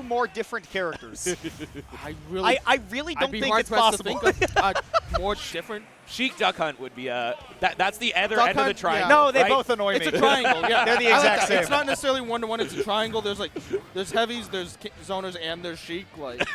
more different characters. I really don't think it's possible. To think of more different. Sheik Duck Hunt would be that's the other Duck end of the Hunt, triangle. No, they right? both annoy me. It's a triangle, yeah. They're the I like exact that. same. It's not necessarily one-to-one, it's a triangle. There's heavies, there's zoners, and there's Sheik. Like,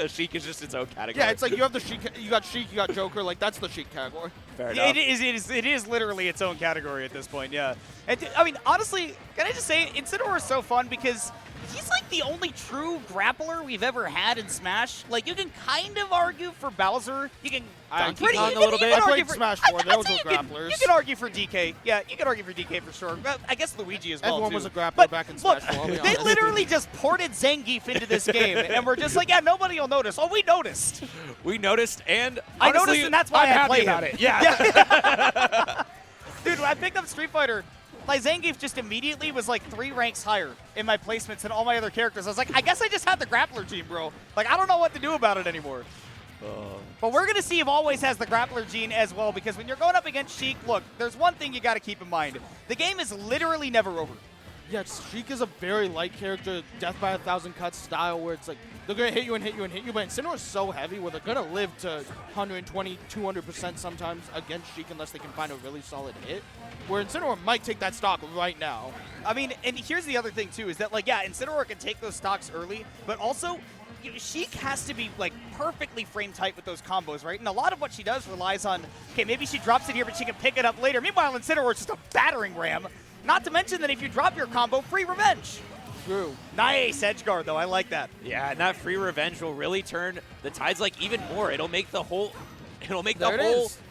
Sheik is just its own category. yeah, it's like you have the Sheik, you got Sheik, you got Joker. Like, that's the Sheik category. Fair enough. It is literally its own category at this point, yeah. And I mean, honestly, can I just say, Incineroar is so fun because he's like the only true grappler we've ever had in Smash. Like, you can kind of argue for Bowser. You can Donkey Kong a little bit. I played Smash 4. Those were grapplers. You can argue for DK. Yeah, you can argue for DK for sure. Well, I guess Luigi as well, Everyone too. was a grappler But back in look, Smash 4. they literally just ported Zangief into this game, and we're just like, yeah, nobody will notice. Oh, we noticed. We noticed, and I honestly, noticed, and that's why I'm I happy play about him. it. Yeah. Dude, when I picked up Street Fighter, my Zangief just immediately was like 3 ranks higher in my placements than all my other characters. I was like, I guess I just had the grappler gene, bro. Like, I don't know what to do about it anymore. But we're going to see if Always has the grappler gene as well, because when you're going up against Sheik, look, there's one thing you got to keep in mind. The game is literally never over. Yeah, Sheik is a very light character, death by 1,000 cuts style, where it's like they're going to hit you and hit you and hit you, but Incineroar is so heavy where they're going to live to 120, 200% sometimes against Sheik unless they can find a really solid hit, where Incineroar might take that stock right now. I mean, and here's the other thing, too, is that, like, yeah, Incineroar can take those stocks early, but also Sheik has to be, like, perfectly frame tight with those combos, right? And a lot of what she does relies on, okay, maybe she drops it here, but she can pick it up later. Meanwhile, Incineroar is just a battering ram. Not to mention that if you drop your combo, free revenge. True. Nice edge guard, though. I like that. Yeah, and that free revenge will really turn the tides like even more. It'll make the whole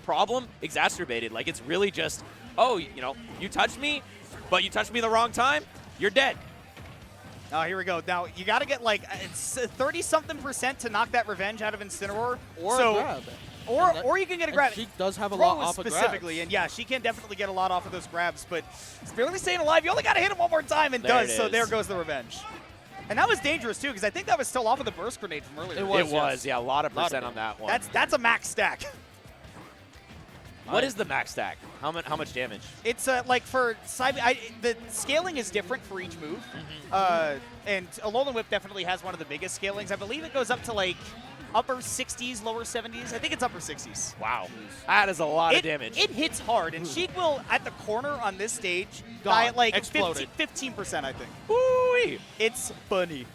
problem exacerbated. Like, it's really just, oh, you know, you touched me, but you touched me the wrong time, you're dead. Oh, here we go. Now, you got to get, like, 30-something% to knock that revenge out of Incineroar. Or so, grab. Or you can get a grab. Sheik does have a lot off of specifically, grabs. and yeah, she can definitely get a lot off of those grabs, but it's barely staying alive. You only got to hit him one more time, and There does, it so is. there goes the revenge. And that was dangerous, too, because I think that was still off of the burst grenade from earlier. It was, yeah, a lot of percent on that one. That's a max stack. What is the max stack? How much damage? It's like for the scaling is different for each move, and Alolan Whip definitely has one of the biggest scalings. I believe it goes up to like upper 60s, lower 70s. I think it's upper 60s. Wow, that is a lot of damage. It hits hard, and Sheik will at the corner on this stage die at like 15%, I think. Woo-wee. It's funny.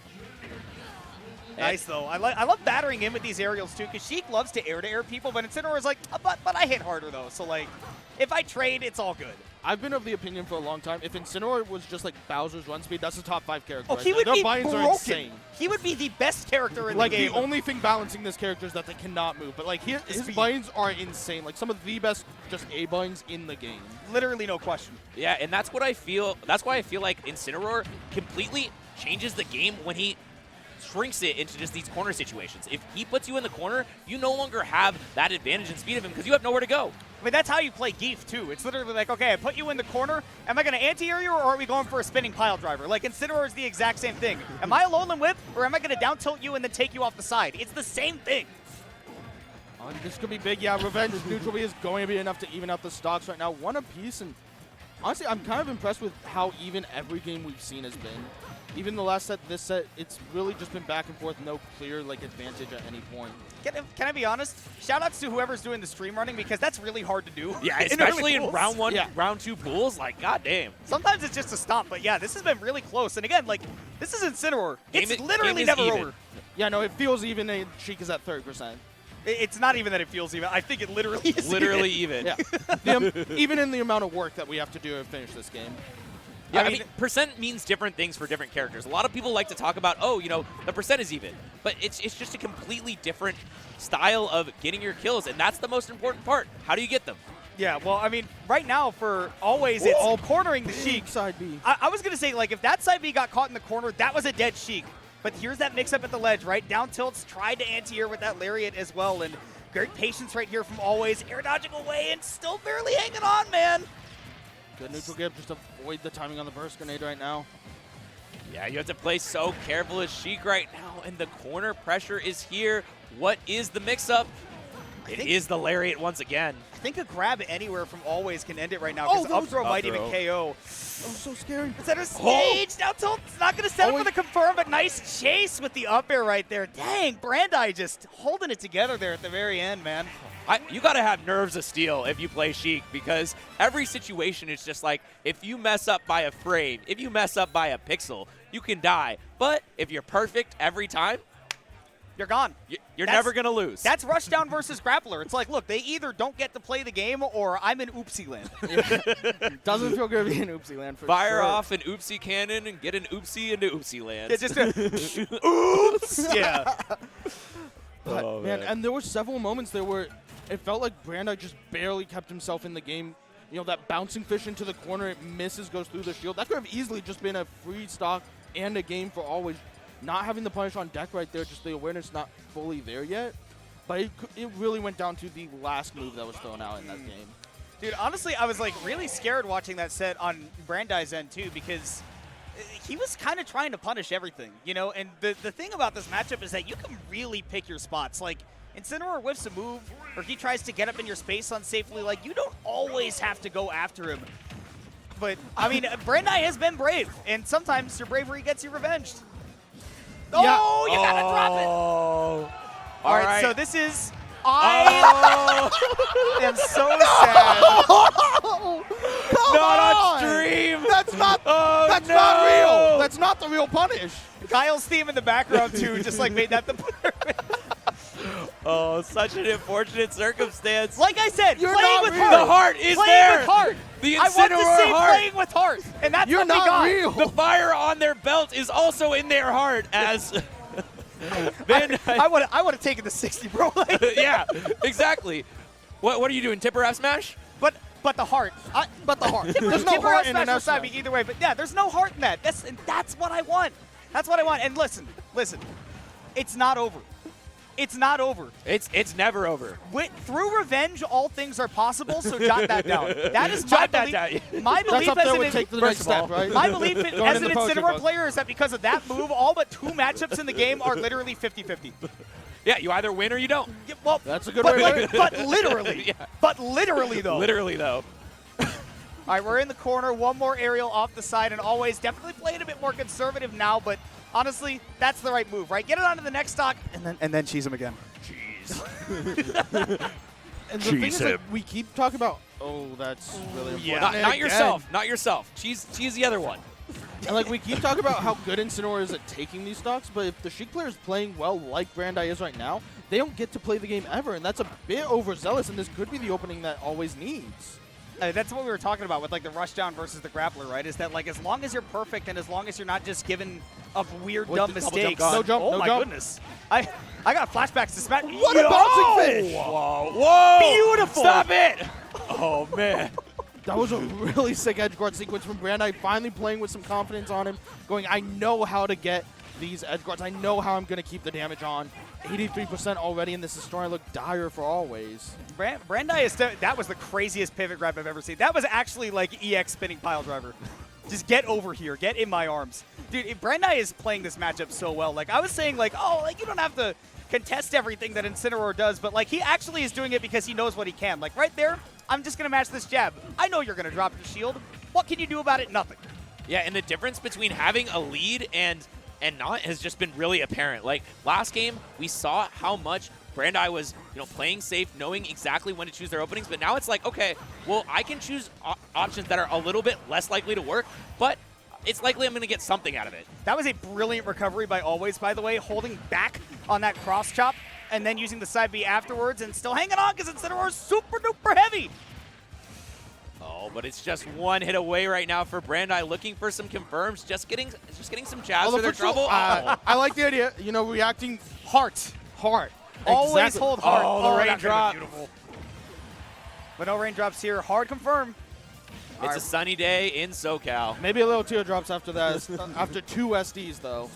Nice, though. I love battering in with these aerials, too, because Sheik loves to air people, but Incineroar is like, but I hit harder, though. So, like, if I trade, it's all good. I've been of the opinion for a long time, if Incineroar was just like Bowser's run speed, that's a top 5 character. Oh, right he there. would Their be buy-ins are broken. insane. He would be the best character in like the game. The only thing balancing this character is that they cannot move, but like his buy-ins are insane. Like some of the best just A buy-ins in the game. Literally no question. Yeah, and that's what I feel. That's why I feel like Incineroar completely changes the game when he shrinks it into just these corner situations. If he puts you in the corner, you no longer have that advantage in speed of him because you have nowhere to go. I mean, that's how you play Geef, too. It's literally like, okay, I put you in the corner. Am I going to anti-air you, or are we going for a spinning pile driver? Like, Incineroar is the exact same thing. Am I Alolan Whip, or am I going to down tilt you and then take you off the side? It's the same thing. This could be big. Yeah, Revenge neutral B is going to be enough to even out the stocks right now. One apiece, and honestly, I'm kind of impressed with how even every game we've seen has been. Even the last set, this set, it's really just been back and forth, no clear like advantage at any point. Can I be honest? Shoutouts to whoever's doing the stream running, because that's really hard to do. Yeah, especially in round 1, round 2 pools. Like, goddamn. Sometimes it's just a stomp, but yeah, this has been really close. And again, like, this is Incineroar. It's literally never over. Yeah, no, it feels even, and Sheik is at 30%. It's not even that it feels even. I think it literally is literally even. Yeah. Even in the amount of work that we have to do to finish this game. Yeah, I mean, percent means different things for different characters. A lot of people like to talk about, oh, you know, the percent is even. But it's just a completely different style of getting your kills, and that's the most important part. How do you get them? Yeah, well, I mean, right now for Always, it's all cornering the Sheik. Side B. I was going to say, like, if that side B got caught in the corner, that was a dead Sheik. But here's that mix-up at the ledge, right? Down tilts, tried to anti-air with that Lariat as well, and great patience right here from Always. Air dodging away and still barely hanging on, man. Good neutral grip, just avoid the timing on the burst grenade right now. Yeah, you have to play so careful as Sheik right now, and the corner pressure is here. What is the mix-up? It is the lariat once again. I think a grab anywhere from Always can end it right now. Oh, Because up throw up might throw. even KO. That was so scary. Center stage. Now Tilt's not going to set up for Always- the confirm, but nice chase with the up air right there. Dang, Brandai just holding it together there at the very end, man. You got to have nerves of steel if you play Sheik, because every situation is just like, if you mess up by a frame, if you mess up by a pixel, you can die. But if you're perfect every time, You're gone. you're That's- never going to lose. That's Rushdown versus Grappler. It's like, look, they either don't get to play the game or I'm in oopsie land. Doesn't feel good being oopsie land for Fire sure. off an oopsie cannon and get an oopsie into oopsie land. Yeah, just a oops. Yeah. But, Oh, man, man. and there were several moments there where it felt like Brandai just barely kept himself in the game. You know, that bouncing fish into the corner, it misses, goes through the shield. That could have easily just been a free stock and a game for Always. Not having the punish on deck right there, just the awareness not fully there yet. But it really went down to the last move that was thrown out in that game. Dude, honestly, I was like really scared watching that set on Brandai's end too, because he was kind of trying to punish everything, you know? And the thing about this matchup is that you can really pick your spots. Like, Incineroar whiffs a move, or he tries to get up in your space unsafely. Like, you don't always have to go after him. But, I mean, Brandai has been brave, and sometimes your bravery gets you revenged. Oh, you gotta drop it. Oh. All right, right. so this is... I am so sad. Not on! on stream. That's not. Oh, That's no. not real. That's not the real punish. Kyle's theme in the background, too, just like made that the... Oh, such an unfortunate circumstance. Like I said, You're playing not with real. heart. The heart is playing there. with heart. The I want to Incineroar see heart. playing with heart, and that's You're what we not got. real. The fire on their belt is also in their heart as... then, I would have taken the 60, bro. Like, yeah, exactly. What are you doing, tipper F smash? but the heart. But the heart. There's no Tipper heart F in an smash or F side smash. B either way, but yeah, there's no heart in that. That's what I want. That's what I want. And listen, it's not over. It's not over. It's never over. Through revenge, all things are possible. So jot that down. That is my Jot that belief. down. My That's belief up there as with an take to the next First of all, step, right? my belief Going as in an the poetry Incineroar book. player is that because of that move, all but 2 matchups in the game are literally 50-50. Yeah, you either win or you don't. Yeah, well, That's a good but, way to look at it. but literally. Yeah. But literally, though. Literally, though. All right, we're in the corner. One more aerial off the side, and Always definitely playing a bit more conservative now, but honestly, that's the right move, right? Get it onto the next stock, and then cheese him again. Jeez. And the thing is, like, we keep talking about, oh, that's really important. Yeah. not And not again, yourself. Not yourself. She's the other one. And like we keep talking about how good Incineroar is at taking these stocks, but if the Sheik player is playing well like Brandai is right now, they don't get to play the game ever, and that's a bit overzealous, and this could be the opening that Always needs. That's what we were talking about with like the rushdown versus the grappler, right? Is that like as long as you're perfect and as long as you're not just giving up weird, With dumb the double mistakes. jump, no jump, oh no my jump. goodness. I got flashbacks to Smash. What a bouncing fish! Whoa. Whoa. Beautiful. Stop it. Oh, man. That was a really sick edge guard sequence from Brandai, finally playing with some confidence on him, going, I know how to get these edge guards. I know how I'm going to keep the damage on. 83% already, and this is starting to look dire for Always. Brandai is that was the craziest pivot grab I've ever seen. That was actually like EX spinning pile driver. Just get over here, get in my arms, dude. Brandai is playing this matchup so well. Like I was saying, like you don't have to contest everything that Incineroar does, but like he actually is doing it because he knows what he can. Like right there, I'm just gonna match this jab. I know you're gonna drop your shield. What can you do about it? Nothing. Yeah, and the difference between having a lead and not has just been really apparent. Like last game, we saw how much Brandai was, playing safe, knowing exactly when to choose their openings. But now it's like, okay, well, I can choose options that are a little bit less likely to work, but it's likely I'm going to get something out of it. That was a brilliant recovery by Always, by the way, holding back on that cross chop and then using the side B afterwards and still hanging on because Incineroar is super duper heavy. Oh, but it's just one hit away right now for Brandai, looking for some confirms, just getting some jabs for their trouble. I like the idea, reacting Heart. hard. Always Exactly. hold hard. Oh, the that raindrop. could've been beautiful. But no raindrops here. Hard confirm. It's a sunny day in SoCal. Maybe a little teardrops after that, after 2 SDs, though.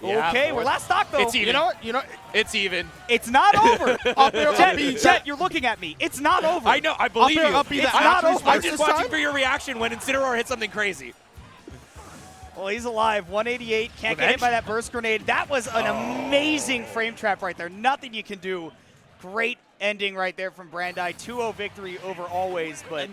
Yeah, Okay, we're last stock, though. It's even. You know what? It's even. It's not over. Up there, up B. Chet, you're looking at me. It's not over. I know, I believe air, you. up B, It's that not actually over. spikes I'm just this watching time? for your reaction when Incineroar hits something crazy. Well, he's alive. 188. Can't get hit by that burst grenade. That was an amazing frame trap right there. Nothing you can do. Great ending right there from Brandai. 2-0 victory over Always, but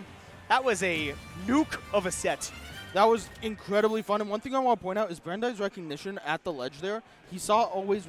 that was a nuke of a set. That was incredibly fun. And one thing I want to point out is Brandai's recognition at the ledge there. He saw Always was